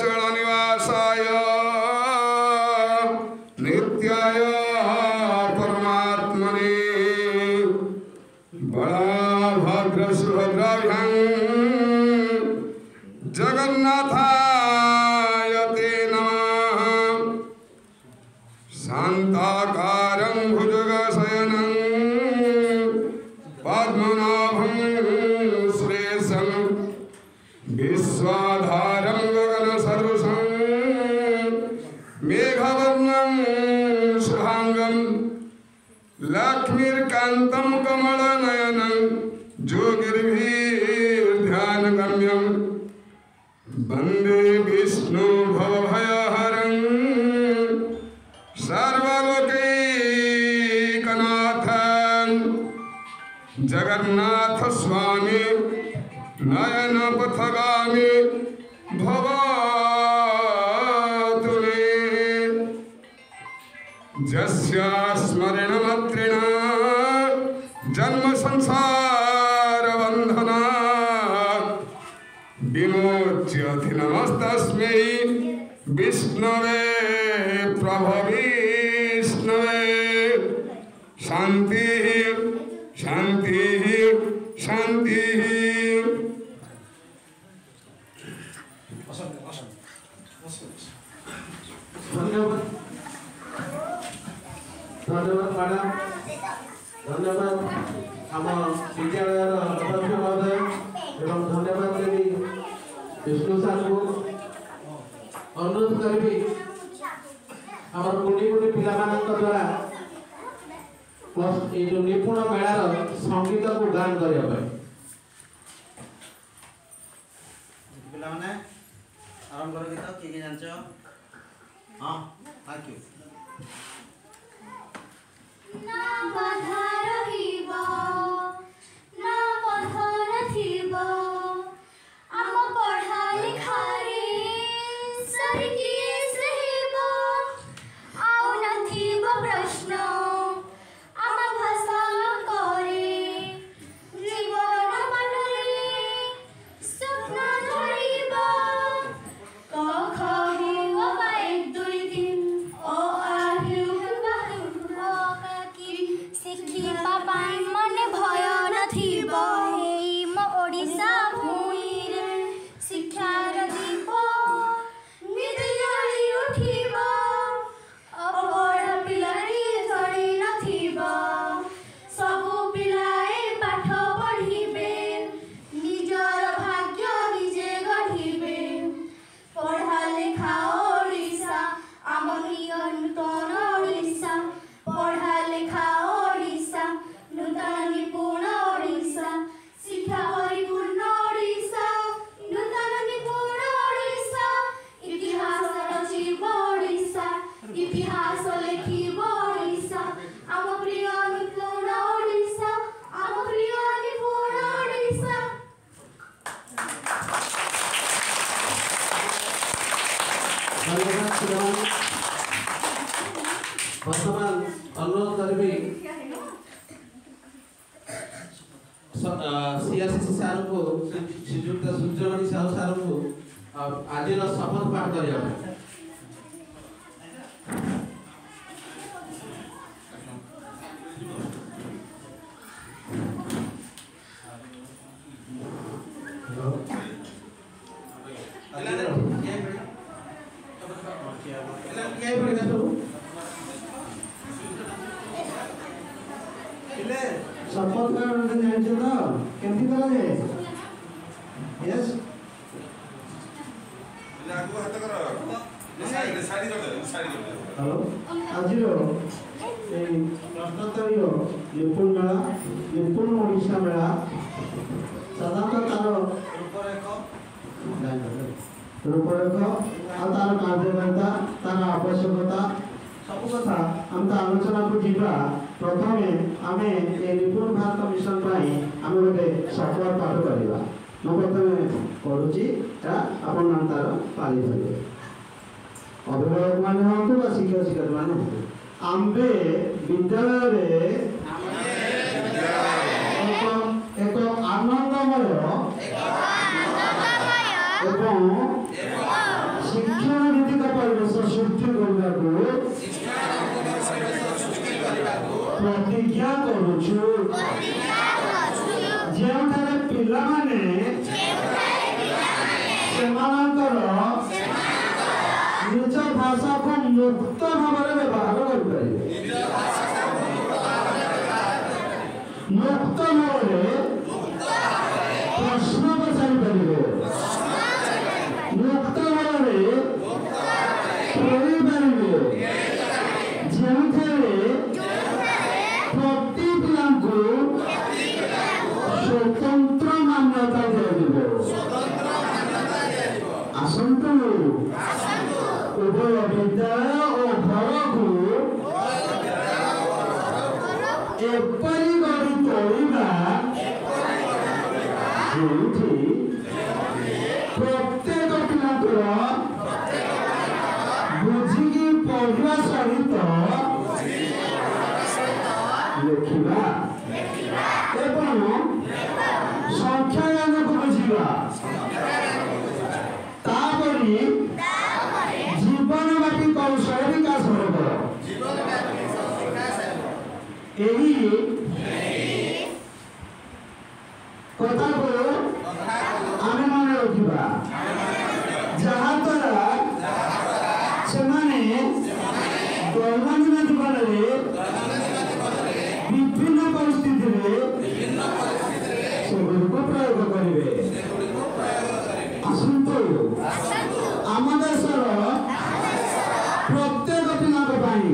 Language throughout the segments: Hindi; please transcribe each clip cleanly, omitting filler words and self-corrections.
चलनिवासाय नित्याय परमात्मने बलभद्र सुभद्राभ्यां जगन्नाथाय ते नमः। शान्ताकारं भुजगशयनं पद्मनाभं सुरेशं विश्वाधारं गगनसदृशं मेघवर्णं शुभांगं लक्ष्मीकान्तं कमलनयनं योगिर्भिर्ध्यानगम्यं वन्दे विष्णु भवभयहरं सर्वलोकैकनाथं जगन्नाथ स्वामी नयन पथगामी भवतु मे। जस्य स्मरणमात्रेण जन्म संसार बन्धनात् विमोच्यते नमस्तस्मै विष्णवे प्रभविष्णवे। शांति शांति शांति। धन्यवाद धन्यवाद मैडम, धन्यवाद आम विद्यालय अध्यक्ष महोदय एवं धन्यवाद देवी विष्णु सार को। अनुरोध करी आम कुणी कुणी पिला द्वारा ये जो निपुण मेलार संगीत को गान करने पिलाने आरंभ कर गीत किए जानच। हाँ थैंक यू। ना बाधा रहिबो ना पथर थिबो आम पढ़ा लिखारे सरकी सहिबो आउ नथिबो प्रश्न आम भाषा करे जीवन मनरे स्वप्न धरिबो कख हेवा एक दुई दिन ओ आहिउ शिखी पापाई मन भय नथिब हेई म ओडिशा भूइरे शिक्षार दीप निज जଳି उठिब अपढ़ पिलारी जଳି नथिब सबु पिलाए पाठ पढ़िबे निजर भाग्य निजे गढ़िबे पढ़ा लेखा ओडिशा आम प्रिय नूतन ओडिशा पढ़ा लेखा ओडिशा नूतन निपुण ओडिशा शिक्षा परिपूर्ण ओडिशा नूतन निपुण ओडिशा इतिहास रचिब ओडिशा इतिहास लेखिब ओडिशा आम प्रिय निपुण ओडिशा आम प्रिय निपुण ओडिशा। वर्तमान अनुरोध करी सीआरसी सार को श्रीजुक्त सूर्यमणि साहू सार को आज शपथ पाठ करने शपथ करने जानिछ तो केमती करा जाए। यस लागू हाथ करो साइड साइड कर हेलो आजिरो ए प्रश्नोत्तरी निपुण मेला निपुण ओडिशा मेला साधारणतः तार रूपरेख आ तार कार्यकारिता तार आवश्यकता सब कथा हम आलोचना को जीवा। प्रथमे आमे ए निपुण भारत मिशन पाई आमे गोटे सफल पाठ करवा। मैं प्रथमे करुची आपण मान तार पाली धरिए अभिभावक मान हूँ शिक्षक शिक्षक मान हूँ आम्बे विद्यालय एक आनंदमय ଏବଂ ଶିକ୍ଷଣ ଭିତ୍ତିକ ପରିବେଶ ସୃଷ୍ଟି କରିବାକୁ ପ୍ରତିଜ୍ଞା କରୁଛୁ ଯେଉଁଠାରେ ପିଲାମାନେ ସେମାନଙ୍କର ନିଜ ଭାଷାକୁ ମୁକ୍ତ ଭାବରେ ବ୍ୟବହାର କରିପାରିବେ ମୁକ୍ତ ଭାବରେ ପ୍ରଶ୍ନ ପଚାରି ପାରିବେ ମୁକ୍ତ ଭାବରେ ପଢ଼ିପାରିବେ ଯେଉଁଠାରେ ପ୍ରତି ପିଲାଙ୍କୁ ସ୍ୱତନ୍ତ୍ର ମାନ୍ୟତା ଦିଆଯିବ ଆସନ୍ତୁ ଉଭୟ ବିଦ୍ୟାଳୟ ଓ ଘରକୁ ଏପରି ଗଢ଼ି ତୋଳିବା ଯେଉଁଠି ପ୍ରତ୍ୟେକ ପିଲାଙ୍କର ବୁଝିକି ପଢ଼ିବା ସହିତ ଲେଖିବା ଏବଂ ସଂଖ୍ୟା ଜ୍ଞାନକୁ ବୁଝିବା ତାପରେ ଜୀବନବ୍ୟାପୀ କୌଶଳ ବିକାଶ ହେବ ଏହି କଥାକୁ ଆମେ ମନେ ରଖିବା ଯାହାଦ୍ୱାରା ସେମାନେ ଦୈନନ୍ଦିନ ଜୀବନରେ ବିଭିନ୍ନ ପରିସ୍ଥିତିରେ ସେଗୁଡ଼ିକୁ ପ୍ରୟୋଗ କରିବେ ଆସନ୍ତୁ ଆମ ଦେଶର ପ୍ରତ୍ୟେକ ପିଲାଙ୍କ ପାଇଁ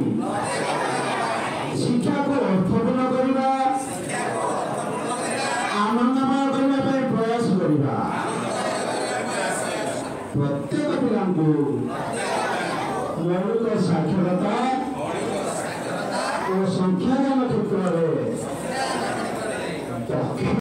ଶିକ୍ଷାକୁ ଅର୍ଥପୂର୍ଣ୍ଣ କରିବା ଆନନ୍ଦମୟ କରିବା ପାଇଁ ପ୍ରୟାସ କରିବା ପ୍ରତ୍ୟେକ ପିଲାଙ୍କୁ ମୌଳିକ ସାକ୍ଷରତା